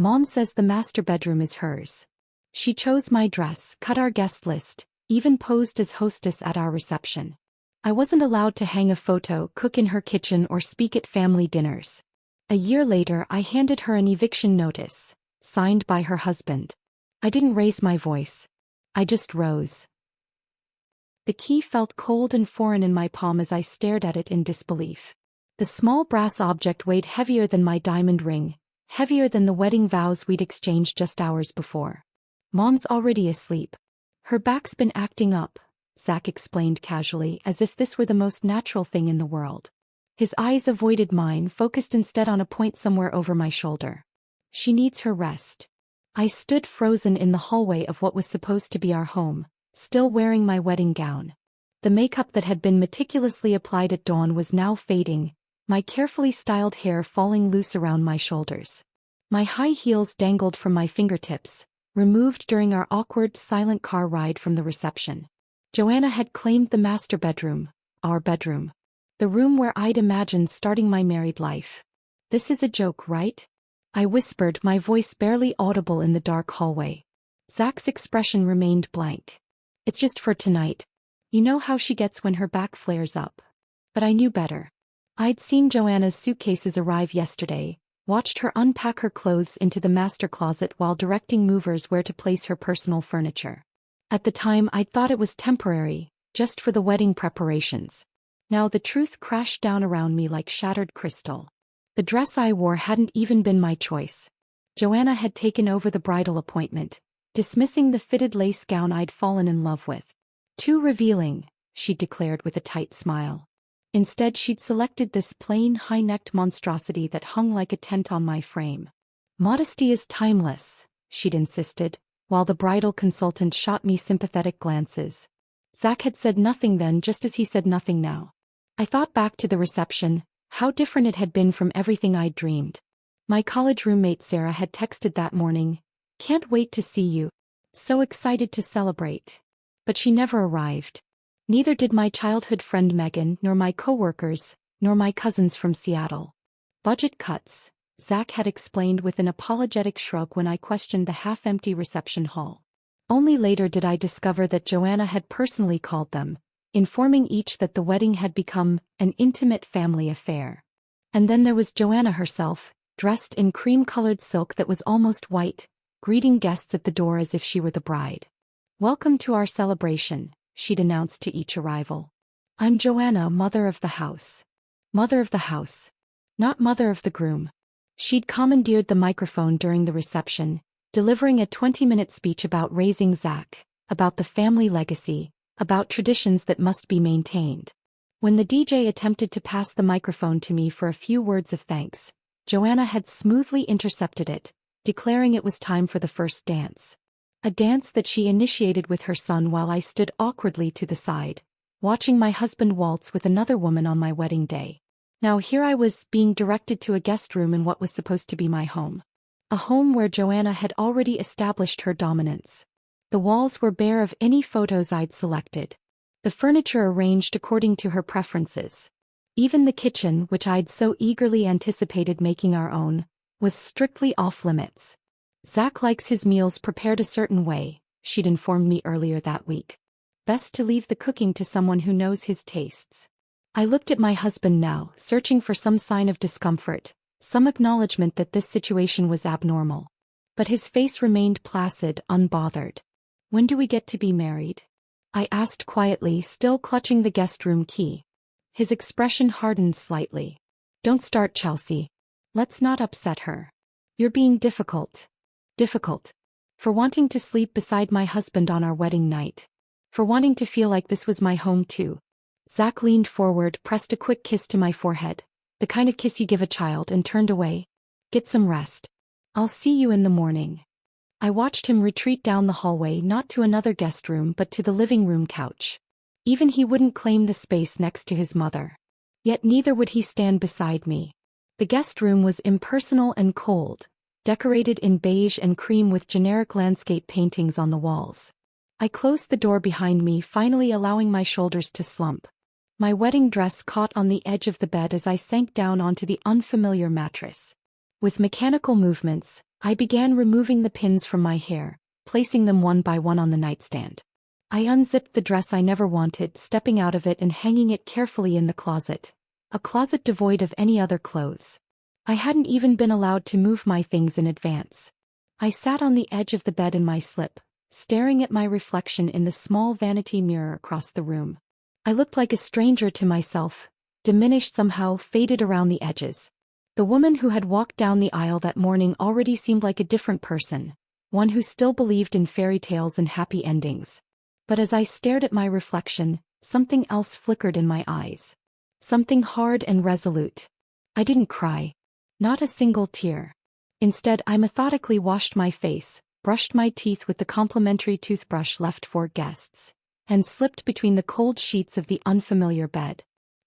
Mom says the master bedroom is hers. She chose my dress, cut our guest list, even posed as hostess at our reception. I wasn't allowed to hang a photo, cook in her kitchen, or speak at family dinners. A year later, I handed her an eviction notice, signed by her husband. I didn't raise my voice. I just rose. The key felt cold and foreign in my palm as I stared at it in disbelief. The small brass object weighed heavier than my diamond ring, heavier than the wedding vows we'd exchanged just hours before. Mom's already asleep. Her back's been acting up, Zach explained casually, as if this were the most natural thing in the world. His eyes avoided mine, focused instead on a point somewhere over my shoulder. She needs her rest. I stood frozen in the hallway of what was supposed to be our home, still wearing my wedding gown. The makeup that had been meticulously applied at dawn was now fading, my carefully styled hair falling loose around my shoulders. My high heels dangled from my fingertips, removed during our awkward, silent car ride from the reception. Joanna had claimed the master bedroom, our bedroom. The room where I'd imagined starting my married life. This is a joke, right? I whispered, my voice barely audible in the dark hallway. Zach's expression remained blank. It's just for tonight. You know how she gets when her back flares up. But I knew better. I'd seen Joanna's suitcases arrive yesterday, watched her unpack her clothes into the master closet while directing movers where to place her personal furniture. At the time, I'd thought it was temporary, just for the wedding preparations. Now the truth crashed down around me like shattered crystal. The dress I wore hadn't even been my choice. Joanna had taken over the bridal appointment, dismissing the fitted lace gown I'd fallen in love with. Too revealing, she declared with a tight smile. Instead, she'd selected this plain, high-necked monstrosity that hung like a tent on my frame. Modesty is timeless, she'd insisted, while the bridal consultant shot me sympathetic glances. Zach had said nothing then, just as he said nothing now. I thought back to the reception, how different it had been from everything I'd dreamed. My college roommate Sarah had texted that morning, "Can't wait to see you. So excited to celebrate." But she never arrived. Neither did my childhood friend Megan, nor my coworkers, nor my cousins from Seattle. Budget cuts, Zach had explained with an apologetic shrug when I questioned the half-empty reception hall. Only later did I discover that Joanna had personally called them, informing each that the wedding had become an intimate family affair. And then there was Joanna herself, dressed in cream-colored silk that was almost white, greeting guests at the door as if she were the bride. "Welcome to our celebration," she'd announced to each arrival. "I'm Joanna, mother of the house." Mother of the house. Not mother of the groom. She'd commandeered the microphone during the reception, delivering a 20-minute speech about raising Zach, about the family legacy, about traditions that must be maintained. When the DJ attempted to pass the microphone to me for a few words of thanks, Joanna had smoothly intercepted it, declaring it was time for the first dance. A dance that she initiated with her son while I stood awkwardly to the side, watching my husband waltz with another woman on my wedding day. Now here I was, being directed to a guest room in what was supposed to be my home. A home where Joanna had already established her dominance. The walls were bare of any photos I'd selected. The furniture arranged according to her preferences. Even the kitchen, which I'd so eagerly anticipated making our own, was strictly off-limits. Zach likes his meals prepared a certain way, she'd informed me earlier that week. Best to leave the cooking to someone who knows his tastes. I looked at my husband now, searching for some sign of discomfort, some acknowledgement that this situation was abnormal. But his face remained placid, unbothered. "When do we get to be married?" I asked quietly, still clutching the guest room key. His expression hardened slightly. "Don't start, Chelsea. Let's not upset her. You're being difficult. Difficult. For wanting to sleep beside my husband on our wedding night. For wanting to feel like this was my home too." Zach leaned forward, pressed a quick kiss to my forehead, the kind of kiss you give a child, and turned away. "Get some rest. I'll see you in the morning." I watched him retreat down the hallway, not to another guest room but to the living room couch. Even he wouldn't claim the space next to his mother. Yet neither would he stand beside me. The guest room was impersonal and cold, decorated in beige and cream with generic landscape paintings on the walls. I closed the door behind me, finally allowing my shoulders to slump. My wedding dress caught on the edge of the bed as I sank down onto the unfamiliar mattress. With mechanical movements, I began removing the pins from my hair, placing them one by one on the nightstand. I unzipped the dress I never wanted, stepping out of it and hanging it carefully in the closet. A closet devoid of any other clothes. I hadn't even been allowed to move my things in advance. I sat on the edge of the bed in my slip, staring at my reflection in the small vanity mirror across the room. I looked like a stranger to myself, diminished somehow, faded around the edges. The woman who had walked down the aisle that morning already seemed like a different person, one who still believed in fairy tales and happy endings. But as I stared at my reflection, something else flickered in my eyes. Something hard and resolute. I didn't cry. Not a single tear. Instead, I methodically washed my face, brushed my teeth with the complimentary toothbrush left for guests, and slipped between the cold sheets of the unfamiliar bed.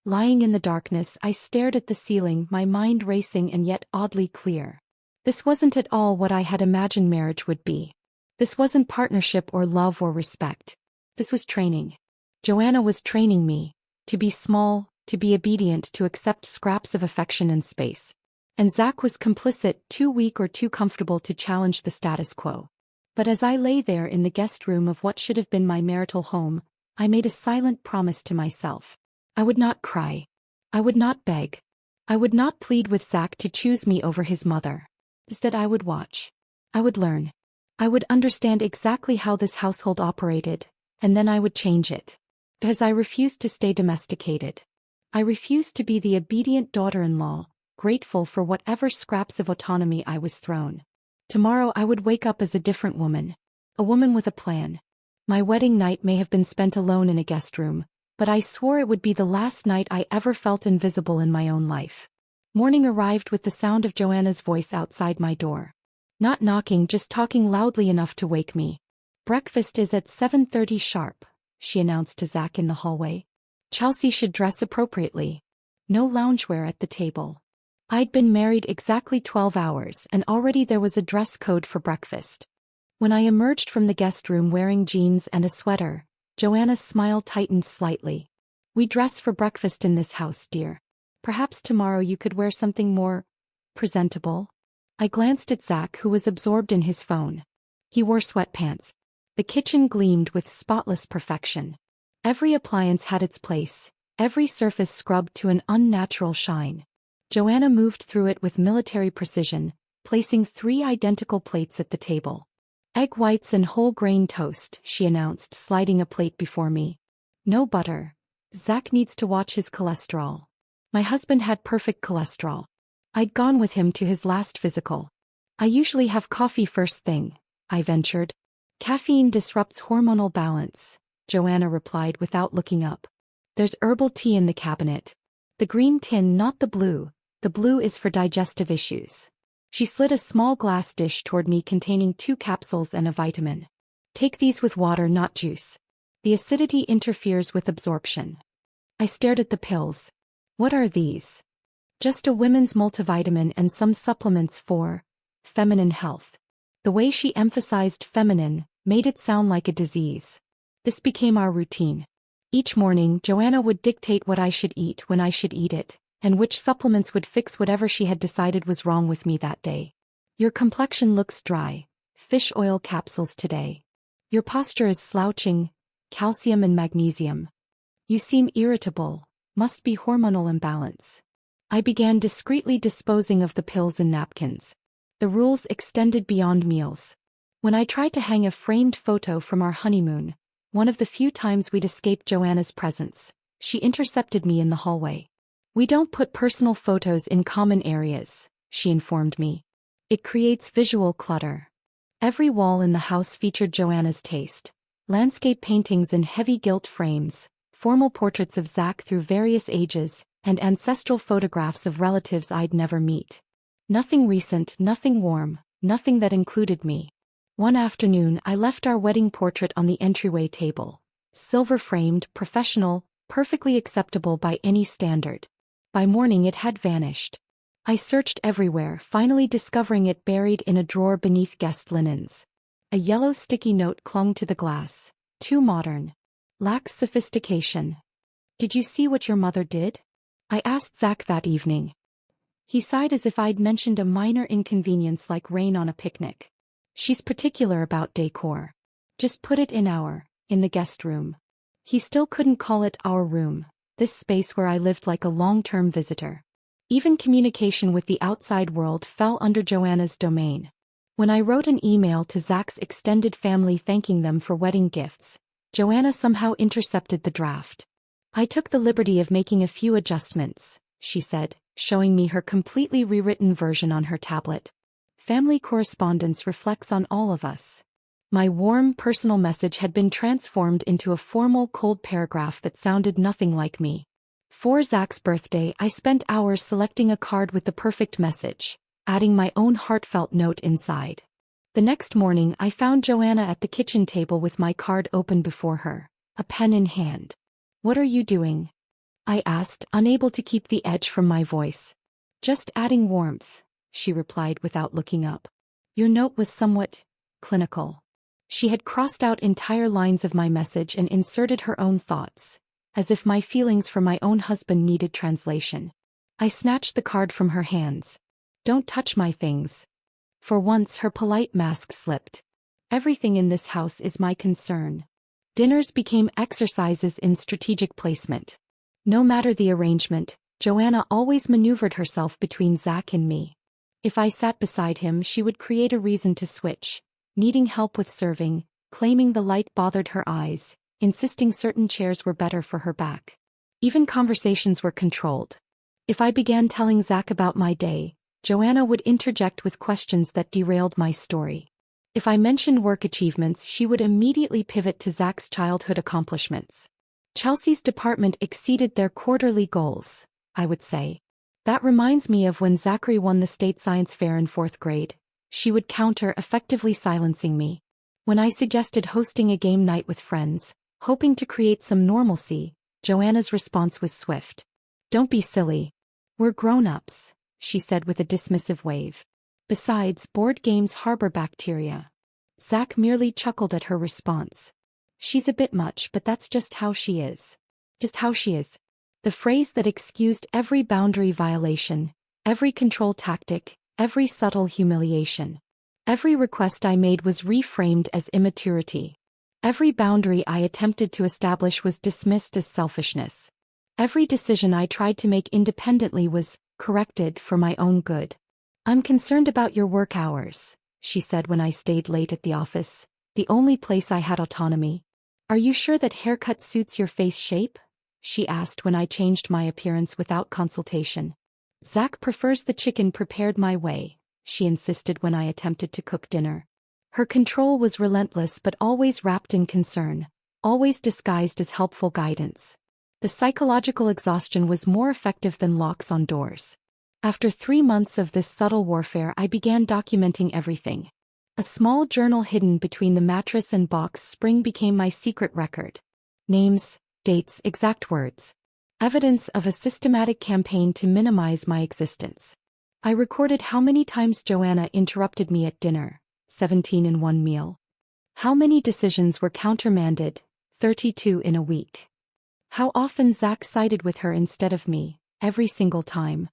Lying in the darkness, I stared at the ceiling, my mind racing and yet oddly clear. This wasn't at all what I had imagined marriage would be. This wasn't partnership or love or respect. This was training. Joanna was training me to be small, to be obedient, to accept scraps of affection and space. And Zach was complicit, too weak or too comfortable to challenge the status quo. But as I lay there in the guest room of what should have been my marital home, I made a silent promise to myself. I would not cry. I would not beg. I would not plead with Zach to choose me over his mother. Instead, I would watch. I would learn. I would understand exactly how this household operated, and then I would change it. Because I refused to stay domesticated. I refused to be the obedient daughter-in-law, grateful for whatever scraps of autonomy I was thrown. Tomorrow I would wake up as a different woman. A woman with a plan. My wedding night may have been spent alone in a guest room, but I swore it would be the last night I ever felt invisible in my own life. Morning arrived with the sound of Joanna's voice outside my door. Not knocking, just talking loudly enough to wake me. "Breakfast is at 7:30 sharp," she announced to Zach in the hallway. Chelsea should dress appropriately. No loungewear at the table. I'd been married exactly 12 hours and already there was a dress code for breakfast. When I emerged from the guest room wearing jeans and a sweater, Joanna's smile tightened slightly. "We dress for breakfast in this house, dear. Perhaps tomorrow you could wear something more presentable." I glanced at Zach, who was absorbed in his phone. He wore sweatpants. The kitchen gleamed with spotless perfection. Every appliance had its place, every surface scrubbed to an unnatural shine. Joanna moved through it with military precision, placing 3 identical plates at the table. "Egg whites and whole grain toast," she announced, sliding a plate before me. "No butter. Zach needs to watch his cholesterol." My husband had perfect cholesterol. I'd gone with him to his last physical. "I usually have coffee first thing," I ventured. "Caffeine disrupts hormonal balance," Joanna replied without looking up. "There's herbal tea in the cabinet. The green tin, not the blue. The blue is for digestive issues." She slid a small glass dish toward me containing 2 capsules and a vitamin. "Take these with water, not juice. The acidity interferes with absorption." I stared at the pills. "What are these?" "Just a women's multivitamin and some supplements for feminine health." The way she emphasized feminine made it sound like a disease. This became our routine. Each morning, Joanna would dictate what I should eat when I should eat it, and which supplements would fix whatever she had decided was wrong with me that day. "Your complexion looks dry. Fish oil capsules today. Your posture is slouching. Calcium and magnesium. You seem irritable. Must be hormonal imbalance." I began discreetly disposing of the pills in napkins. The rules extended beyond meals. When I tried to hang a framed photo from our honeymoon, one of the few times we'd escaped Joanna's presence, she intercepted me in the hallway. "We don't put personal photos in common areas," she informed me. "It creates visual clutter." Every wall in the house featured Joanna's taste. Landscape paintings in heavy gilt frames, formal portraits of Zach through various ages, and ancestral photographs of relatives I'd never meet. Nothing recent, nothing warm, nothing that included me. One afternoon I left our wedding portrait on the entryway table. Silver-framed, professional, perfectly acceptable by any standard. By morning it had vanished. I searched everywhere, finally discovering it buried in a drawer beneath guest linens. A yellow sticky note clung to the glass. "Too modern. Lacks sophistication. Did you see what your mother did?" I asked Zach that evening. He sighed as if I'd mentioned a minor inconvenience like rain on a picnic. She's particular about decor. Just put it in the guest room. He still couldn't call it our room, this space where I lived like a long-term visitor. Even communication with the outside world fell under Joanna's domain. When I wrote an email to Zach's extended family thanking them for wedding gifts, Joanna somehow intercepted the draft. I took the liberty of making a few adjustments, she said, showing me her completely rewritten version on her tablet. Family correspondence reflects on all of us. My warm, personal message had been transformed into a formal, cold paragraph that sounded nothing like me. For Zach's birthday, I spent hours selecting a card with the perfect message, adding my own heartfelt note inside. The next morning, I found Joanna at the kitchen table with my card open before her, a pen in hand. "What are you doing?" I asked, unable to keep the edge from my voice. "Just adding warmth," she replied without looking up. Your note was somewhat clinical. She had crossed out entire lines of my message and inserted her own thoughts, as if my feelings for my own husband needed translation. I snatched the card from her hands. "Don't touch my things." For once her polite mask slipped. "Everything in this house is my concern." Dinners became exercises in strategic placement. No matter the arrangement, Joanna always maneuvered herself between Zach and me. If I sat beside him, she would create a reason to switch, needing help with serving, claiming the light bothered her eyes, insisting certain chairs were better for her back. Even conversations were controlled. If I began telling Zach about my day, Joanna would interject with questions that derailed my story. If I mentioned work achievements, she would immediately pivot to Zach's childhood accomplishments. Chelsea's department exceeded their quarterly goals, I would say. "That reminds me of when Zachary won the state science fair in 4th grade. She would counter, effectively silencing me. When I suggested hosting a game night with friends, hoping to create some normalcy, Joanna's response was swift. "Don't be silly. We're grown-ups," she said with a dismissive wave. "Besides, board games harbor bacteria." Zach merely chuckled at her response. "She's a bit much, but that's just how she is. Just how she is." The phrase that excused every boundary violation, every control tactic, every subtle humiliation. Every request I made was reframed as immaturity. Every boundary I attempted to establish was dismissed as selfishness. Every decision I tried to make independently was corrected for my own good. "I'm concerned about your work hours," she said when I stayed late at the office, the only place I had autonomy. "Are you sure that haircut suits your face shape?" she asked when I changed my appearance without consultation. "Zach prefers the chicken prepared my way," she insisted when I attempted to cook dinner. Her control was relentless but always wrapped in concern, always disguised as helpful guidance. The psychological exhaustion was more effective than locks on doors. After 3 months of this subtle warfare, I began documenting everything. A small journal hidden between the mattress and box spring became my secret record. Names, dates, exact words. Evidence of a systematic campaign to minimize my existence. I recorded how many times Joanna interrupted me at dinner, 17 in one meal. How many decisions were countermanded, 32 in a week. How often Zach sided with her instead of me, every single time.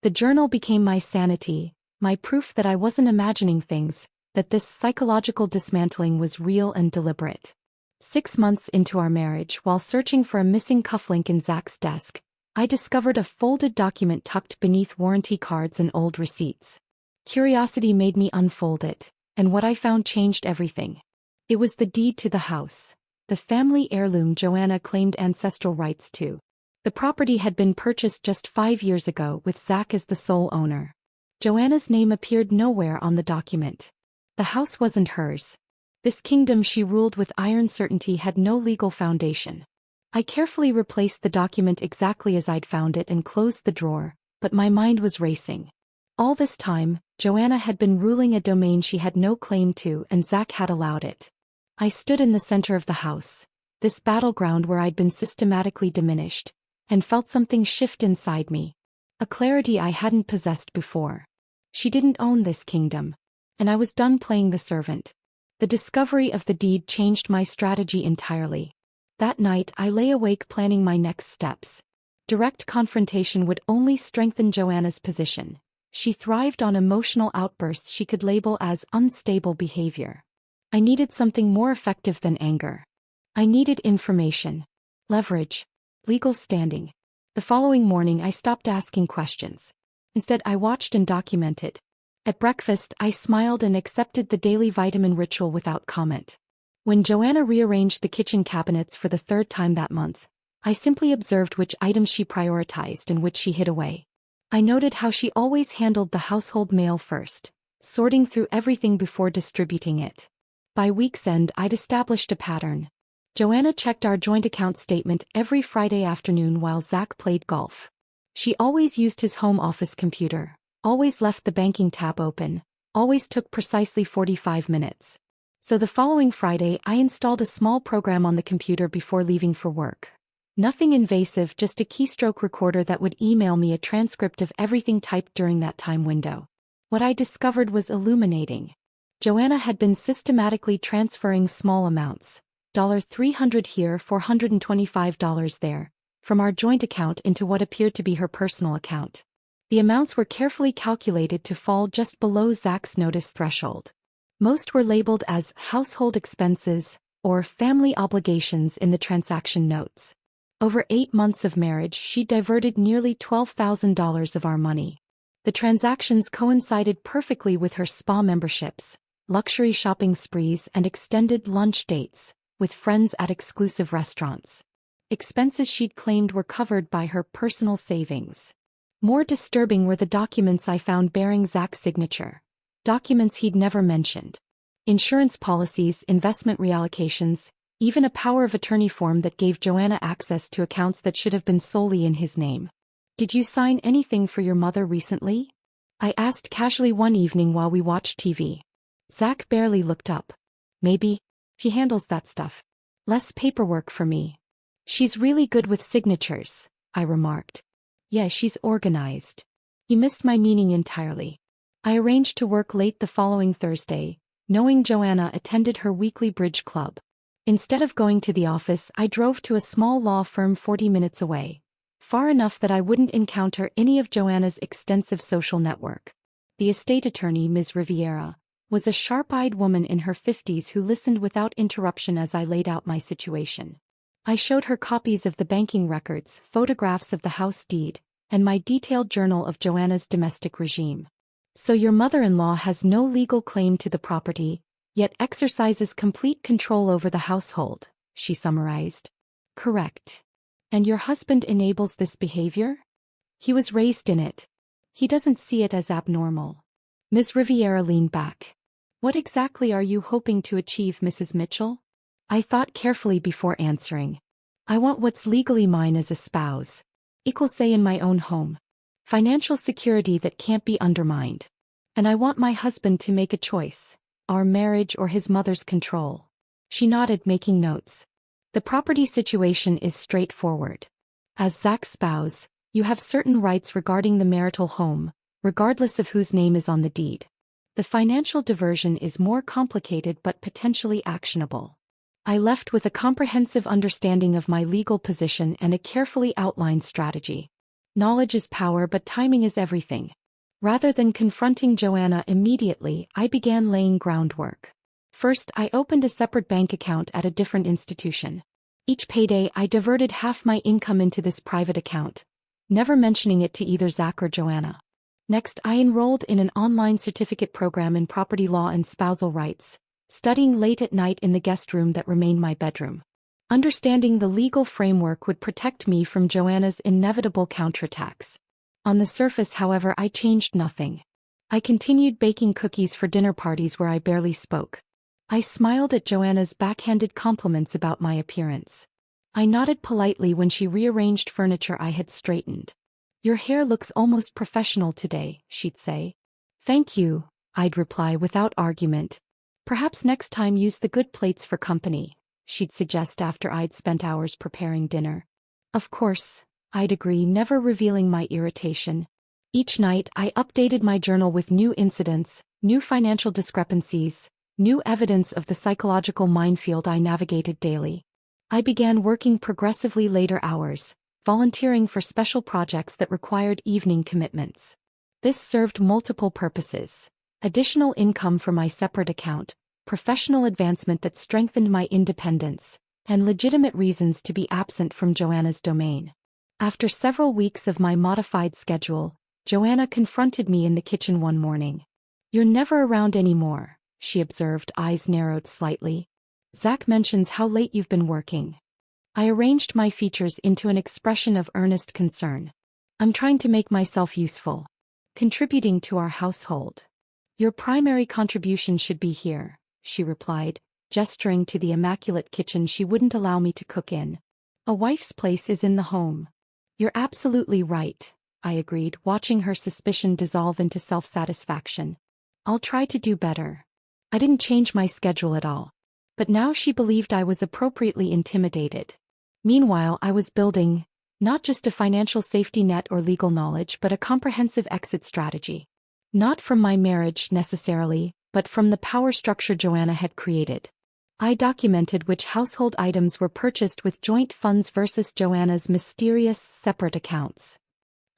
The journal became my sanity, my proof that I wasn't imagining things, that this psychological dismantling was real and deliberate. 6 months into our marriage, while searching for a missing cufflink in Zach's desk, I discovered a folded document tucked beneath warranty cards and old receipts. Curiosity made me unfold it, and what I found changed everything. It was the deed to the house, the family heirloom Joanna claimed ancestral rights to. The property had been purchased just 5 years ago with Zach as the sole owner. Joanna's name appeared nowhere on the document. The house wasn't hers. This kingdom she ruled with iron certainty had no legal foundation. I carefully replaced the document exactly as I'd found it and closed the drawer, but my mind was racing. All this time, Joanna had been ruling a domain she had no claim to, and Zach had allowed it. I stood in the center of the house, this battleground where I'd been systematically diminished, and felt something shift inside me. A clarity I hadn't possessed before. She didn't own this kingdom, and I was done playing the servant. The discovery of the deed changed my strategy entirely. That night I lay awake planning my next steps. Direct confrontation would only strengthen Joanna's position. She thrived on emotional outbursts she could label as unstable behavior. I needed something more effective than anger. I needed information, leverage, legal standing. The following morning I stopped asking questions. Instead, I watched and documented. At breakfast, I smiled and accepted the daily vitamin ritual without comment. When Joanna rearranged the kitchen cabinets for the third time that month, I simply observed which items she prioritized and which she hid away. I noted how she always handled the household mail first, sorting through everything before distributing it. By week's end, I'd established a pattern. Joanna checked our joint account statement every Friday afternoon while Zach played golf. She always used his home office computer, always left the banking tab open, always took precisely 45 minutes. So the following Friday, I installed a small program on the computer before leaving for work. Nothing invasive, just a keystroke recorder that would email me a transcript of everything typed during that time window. What I discovered was illuminating. Joanna had been systematically transferring small amounts, $300 here, $425 there, from our joint account into what appeared to be her personal account. The amounts were carefully calculated to fall just below Zach's notice threshold. Most were labeled as household expenses or family obligations in the transaction notes. Over 8 months of marriage, she diverted nearly $12,000 of our money. The transactions coincided perfectly with her spa memberships, luxury shopping sprees, and extended lunch dates with friends at exclusive restaurants. Expenses she'd claimed were covered by her personal savings. More disturbing were the documents I found bearing Zach's signature. Documents he'd never mentioned. Insurance policies, investment reallocations, even a power of attorney form that gave Joanna access to accounts that should have been solely in his name. "Did you sign anything for your mother recently?" I asked casually one evening while we watched TV. Zach barely looked up. "Maybe. She handles that stuff. Less paperwork for me." "She's really good with signatures," I remarked. "Yeah, she's organized." He missed my meaning entirely. I arranged to work late the following Thursday, knowing Joanna attended her weekly bridge club. Instead of going to the office, I drove to a small law firm 40 minutes away, far enough that I wouldn't encounter any of Joanna's extensive social network. The estate attorney, Ms. Riviera, was a sharp-eyed woman in her 50s who listened without interruption as I laid out my situation. I showed her copies of the banking records, photographs of the house deed, and my detailed journal of Joanna's domestic regime. "So your mother-in-law has no legal claim to the property, yet exercises complete control over the household," she summarized. "Correct. And your husband enables this behavior?" "He was raised in it. He doesn't see it as abnormal." Ms. Riviera leaned back. "What exactly are you hoping to achieve, Mrs. Mitchell?" I thought carefully before answering. "I want what's legally mine as a spouse. Equal say in my own home. Financial security that can't be undermined. And I want my husband to make a choice, our marriage or his mother's control." She nodded, making notes. "The property situation is straightforward. As Zach's spouse, you have certain rights regarding the marital home, regardless of whose name is on the deed. The financial diversion is more complicated but potentially actionable." I left with a comprehensive understanding of my legal position and a carefully outlined strategy. Knowledge is power, but timing is everything. Rather than confronting Joanna immediately, I began laying groundwork. First, I opened a separate bank account at a different institution. Each payday, I diverted half my income into this private account, never mentioning it to either Zach or Joanna. Next, I enrolled in an online certificate program in property law and spousal rights, studying late at night in the guest room that remained my bedroom. Understanding the legal framework would protect me from Joanna's inevitable counterattacks. On the surface, however, I changed nothing. I continued baking cookies for dinner parties where I barely spoke. I smiled at Joanna's backhanded compliments about my appearance. I nodded politely when she rearranged furniture I had straightened. "Your hair looks almost professional today," she'd say. "Thank you," I'd reply without argument. "Perhaps next time use the good plates for company," she'd suggest after I'd spent hours preparing dinner. "Of course," I'd agree, never revealing my irritation. Each night, I updated my journal with new incidents, new financial discrepancies, new evidence of the psychological minefield I navigated daily. I began working progressively later hours, volunteering for special projects that required evening commitments. This served multiple purposes: additional income for my separate account, professional advancement that strengthened my independence, and legitimate reasons to be absent from Joanna's domain. After several weeks of my modified schedule, Joanna confronted me in the kitchen one morning. "You're never around anymore," she observed, eyes narrowed slightly. "Zach mentions how late you've been working." I arranged my features into an expression of earnest concern. "I'm trying to make myself useful, contributing to our household. Your primary contribution should be here," she replied, gesturing to the immaculate kitchen she wouldn't allow me to cook in. "A wife's place is in the home." "You're absolutely right," I agreed, watching her suspicion dissolve into self-satisfaction. "I'll try to do better." I didn't change my schedule at all. But now she believed I was appropriately intimidated. Meanwhile, I was building, not just a financial safety net or legal knowledge, but a comprehensive exit strategy. Not from my marriage, necessarily, but from the power structure Joanna had created. I documented which household items were purchased with joint funds versus Joanna's mysterious separate accounts.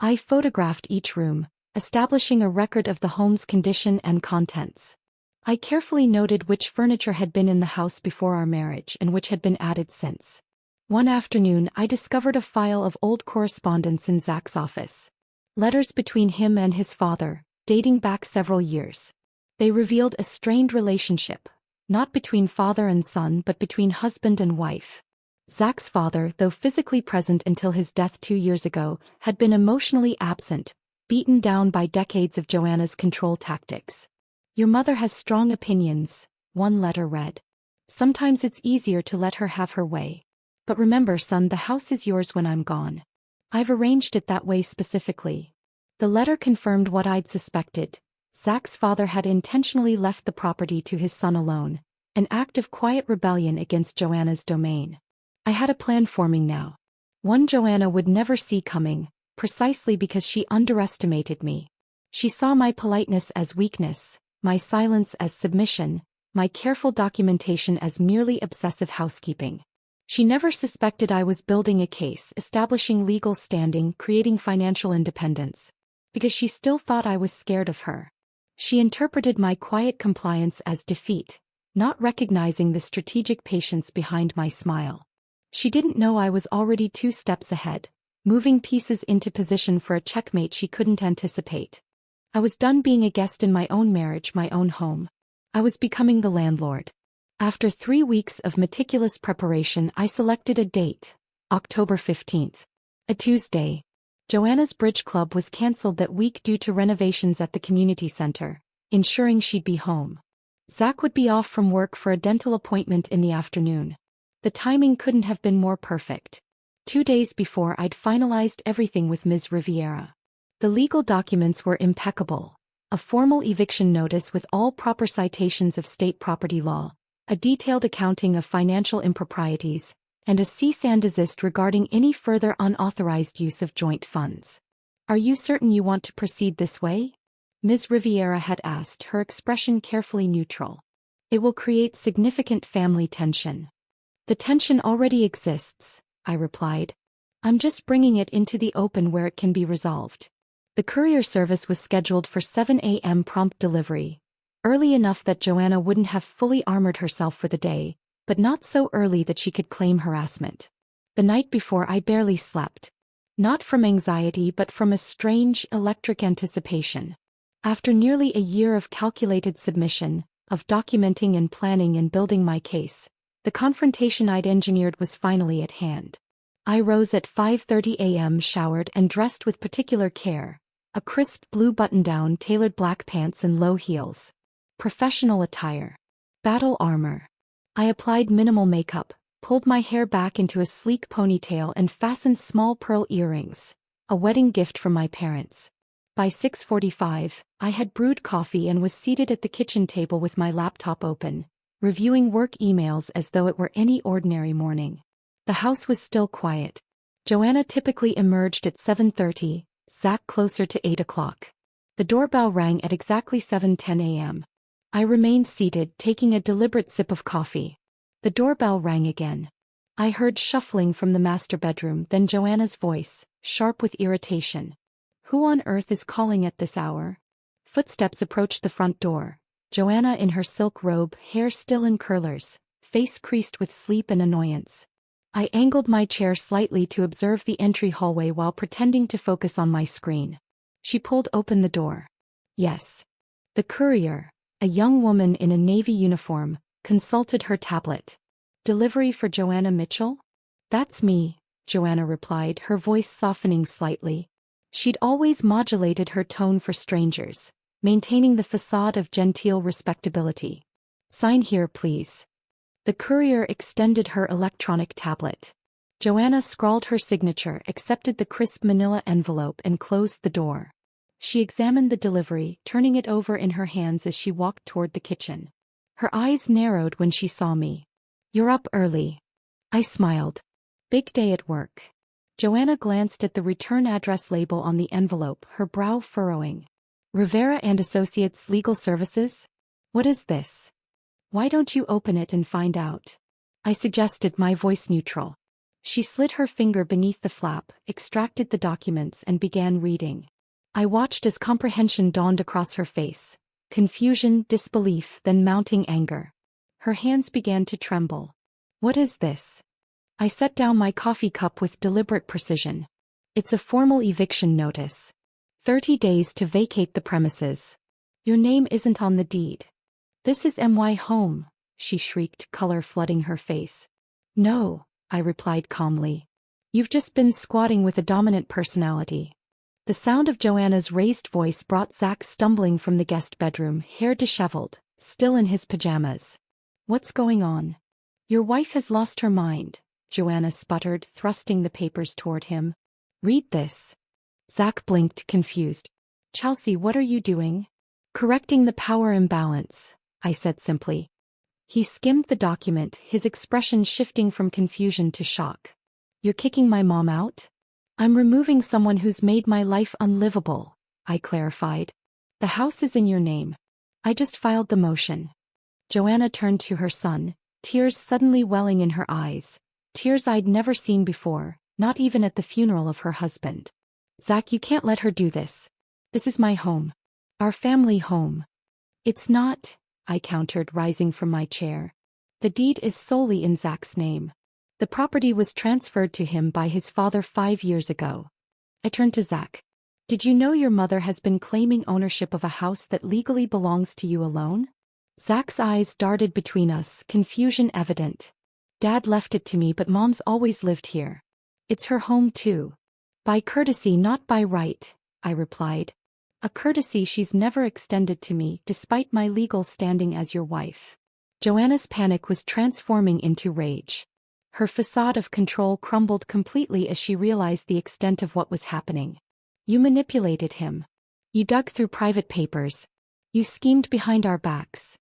I photographed each room, establishing a record of the home's condition and contents. I carefully noted which furniture had been in the house before our marriage and which had been added since. One afternoon, I discovered a file of old correspondence in Zach's office. Letters between him and his father, dating back several years. They revealed a strained relationship, not between father and son but between husband and wife. Zach's father, though physically present until his death 2 years ago, had been emotionally absent, beaten down by decades of Joanna's control tactics. "Your mother has strong opinions," one letter read. "Sometimes it's easier to let her have her way. But remember, son, the house is yours when I'm gone. I've arranged it that way specifically." The letter confirmed what I'd suspected. Zach's father had intentionally left the property to his son alone, an act of quiet rebellion against Joanna's domain. I had a plan forming now. One Joanna would never see coming, precisely because she underestimated me. She saw my politeness as weakness, my silence as submission, my careful documentation as merely obsessive housekeeping. She never suspected I was building a case, establishing legal standing, creating financial independence. Because she still thought I was scared of her. She interpreted my quiet compliance as defeat, not recognizing the strategic patience behind my smile. She didn't know I was already 2 steps ahead, moving pieces into position for a checkmate she couldn't anticipate. I was done being a guest in my own marriage, my own home. I was becoming the landlord. After 3 weeks of meticulous preparation, I selected a date, October 15th. A Tuesday. Joanna's bridge club was cancelled that week due to renovations at the community center, ensuring she'd be home. Zach would be off from work for a dental appointment in the afternoon. The timing couldn't have been more perfect. 2 days before, I'd finalized everything with Ms. Riviera. The legal documents were impeccable. A formal eviction notice with all proper citations of state property law, a detailed accounting of financial improprieties, and a cease and desist regarding any further unauthorized use of joint funds. "Are you certain you want to proceed this way?" Ms. Riviera had asked, her expression carefully neutral. "It will create significant family tension." "The tension already exists," I replied. "I'm just bringing it into the open where it can be resolved." The courier service was scheduled for 7 a.m. prompt delivery, early enough that Joanna wouldn't have fully armored herself for the day, but not so early that she could claim harassment. The night before, I barely slept. Not from anxiety but from a strange, electric anticipation. After nearly a year of calculated submission, of documenting and planning and building my case, the confrontation I'd engineered was finally at hand. I rose at 5:30 a.m., showered and dressed with particular care, a crisp blue button-down, tailored black pants and low heels. Professional attire. Battle armor. I applied minimal makeup, pulled my hair back into a sleek ponytail and fastened small pearl earrings, a wedding gift from my parents. By 6:45, I had brewed coffee and was seated at the kitchen table with my laptop open, reviewing work emails as though it were any ordinary morning. The house was still quiet. Joanna typically emerged at 7:30, Zach closer to 8 o'clock. The doorbell rang at exactly 7:10 a.m. I remained seated, taking a deliberate sip of coffee. The doorbell rang again. I heard shuffling from the master bedroom, then Joanna's voice, sharp with irritation. Who on earth is calling at this hour? Footsteps approached the front door. Joanna in her silk robe, hair still in curlers, face creased with sleep and annoyance. I angled my chair slightly to observe the entry hallway while pretending to focus on my screen. She pulled open the door. Yes. The courier, a young woman in a navy uniform, consulted her tablet. Delivery for Joanna Mitchell? That's me, Joanna replied, her voice softening slightly. She'd always modulated her tone for strangers, maintaining the facade of genteel respectability. Sign here, please. The courier extended her electronic tablet. Joanna scrawled her signature, accepted the crisp manila envelope, and closed the door. She examined the delivery, turning it over in her hands as she walked toward the kitchen. Her eyes narrowed when she saw me. You're up early. I smiled. Big day at work. Joanna glanced at the return address label on the envelope, her brow furrowing. Rivera and Associates Legal Services? What is this? Why don't you open it and find out? I suggested, my voice neutral. She slid her finger beneath the flap, extracted the documents, and began reading. I watched as comprehension dawned across her face. Confusion, disbelief, then mounting anger. Her hands began to tremble. What is this? I set down my coffee cup with deliberate precision. It's a formal eviction notice. 30 days to vacate the premises. Your name isn't on the deed. This is MY home, she shrieked, color flooding her face. No, I replied calmly. You've just been squatting with a dominant personality. The sound of Joanna's raised voice brought Zach stumbling from the guest bedroom, hair disheveled, still in his pajamas. What's going on? Your wife has lost her mind, Joanna sputtered, thrusting the papers toward him. Read this. Zach blinked, confused. Chelsea, what are you doing? Correcting the power imbalance, I said simply. He skimmed the document, his expression shifting from confusion to shock. You're kicking my mom out? I'm removing someone who's made my life unlivable, I clarified. The house is in your name. I just filed the motion. Joanna turned to her son, tears suddenly welling in her eyes. Tears I'd never seen before, not even at the funeral of her husband. Zach, you can't let her do this. This is my home. Our family home. It's not, I countered, rising from my chair. The deed is solely in Zach's name. The property was transferred to him by his father 5 years ago. I turned to Zach. Did you know your mother has been claiming ownership of a house that legally belongs to you alone? Zach's eyes darted between us, confusion evident. Dad left it to me, but Mom's always lived here. It's her home too. By courtesy, not by right, I replied. A courtesy she's never extended to me, despite my legal standing as your wife. Joanna's panic was transforming into rage. Her facade of control crumbled completely as she realized the extent of what was happening. You manipulated him. You dug through private papers. You schemed behind our backs.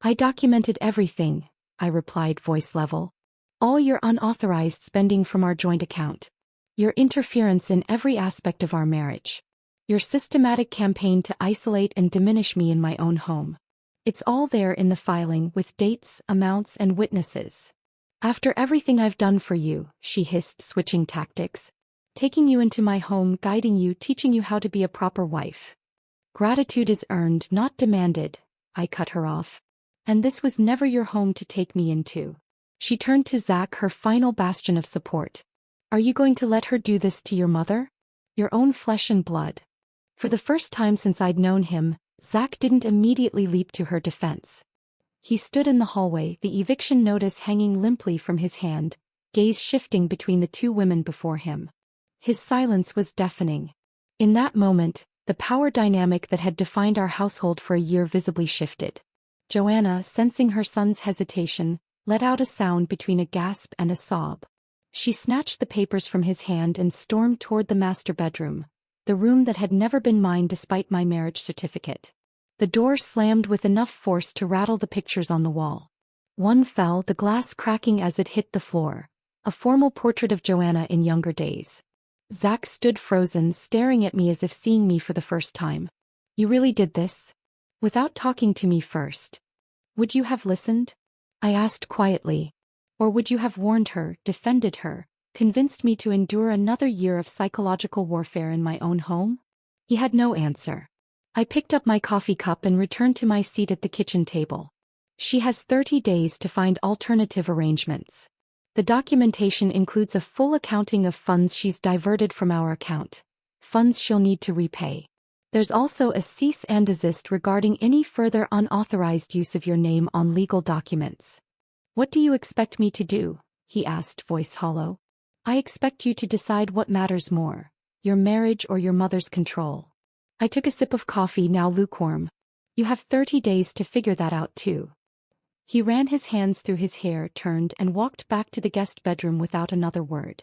I documented everything, I replied, voice level. All your unauthorized spending from our joint account. Your interference in every aspect of our marriage. Your systematic campaign to isolate and diminish me in my own home. It's all there in the filing, with dates, amounts, and witnesses. After everything I've done for you, she hissed, switching tactics. Taking you into my home, guiding you, teaching you how to be a proper wife. Gratitude is earned, not demanded, I cut her off. And this was never your home to take me into. She turned to Zach, her final bastion of support. Are you going to let her do this to your mother? Your own flesh and blood. For the first time since I'd known him, Zach didn't immediately leap to her defense. He stood in the hallway, the eviction notice hanging limply from his hand, gaze shifting between the two women before him. His silence was deafening. In that moment, the power dynamic that had defined our household for a year visibly shifted. Joanna, sensing her son's hesitation, let out a sound between a gasp and a sob. She snatched the papers from his hand and stormed toward the master bedroom, the room that had never been mine despite my marriage certificate. The door slammed with enough force to rattle the pictures on the wall. One fell, the glass cracking as it hit the floor, a formal portrait of Joanna in younger days. Zach stood frozen, staring at me as if seeing me for the first time. You really did this? Without talking to me first? Would you have listened? I asked quietly. Or would you have warned her, defended her, convinced me to endure another year of psychological warfare in my own home? He had no answer. I picked up my coffee cup and returned to my seat at the kitchen table. She has 30 days to find alternative arrangements. The documentation includes a full accounting of funds she's diverted from our account, funds she'll need to repay. There's also a cease and desist regarding any further unauthorized use of your name on legal documents. What do you expect me to do? He asked, voice hollow. I expect you to decide what matters more, your marriage or your mother's control. I took a sip of coffee, now lukewarm. You have 30 days to figure that out too. He ran his hands through his hair, turned and walked back to the guest bedroom without another word.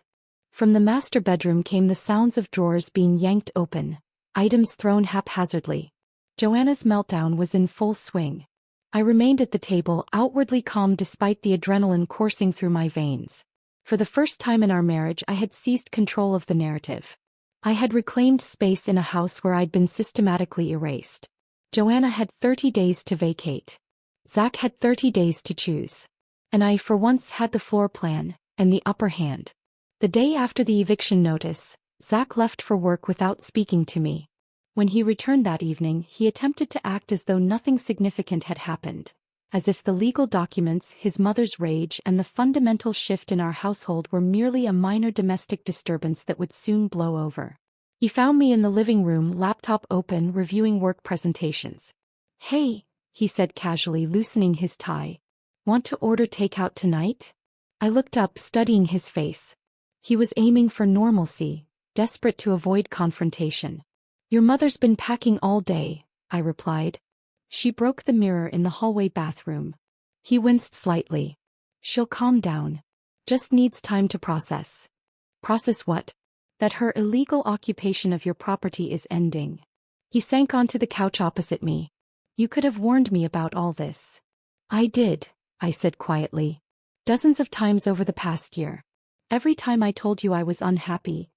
From the master bedroom came the sounds of drawers being yanked open, items thrown haphazardly. Joanna's meltdown was in full swing. I remained at the table, outwardly calm despite the adrenaline coursing through my veins. For the first time in our marriage, I had seized control of the narrative. I had reclaimed space in a house where I'd been systematically erased. Joanna had 30 days to vacate. Zach had 30 days to choose. And I, for once, had the floor plan and the upper hand. The day after the eviction notice, Zach left for work without speaking to me. When he returned that evening, he attempted to act as though nothing significant had happened, as if the legal documents, his mother's rage, and the fundamental shift in our household were merely a minor domestic disturbance that would soon blow over. He found me in the living room, laptop open, reviewing work presentations. Hey, he said casually, loosening his tie. Want to order takeout tonight? I looked up, studying his face. He was aiming for normalcy, desperate to avoid confrontation. Your mother's been packing all day, I replied. She broke the mirror in the hallway bathroom. He winced slightly. She'll calm down. Just needs time to process. Process what? That her illegal occupation of your property is ending. He sank onto the couch opposite me. You could have warned me about all this. I did, I said quietly. Dozens of times over the past year. Every time I told you I was unhappy,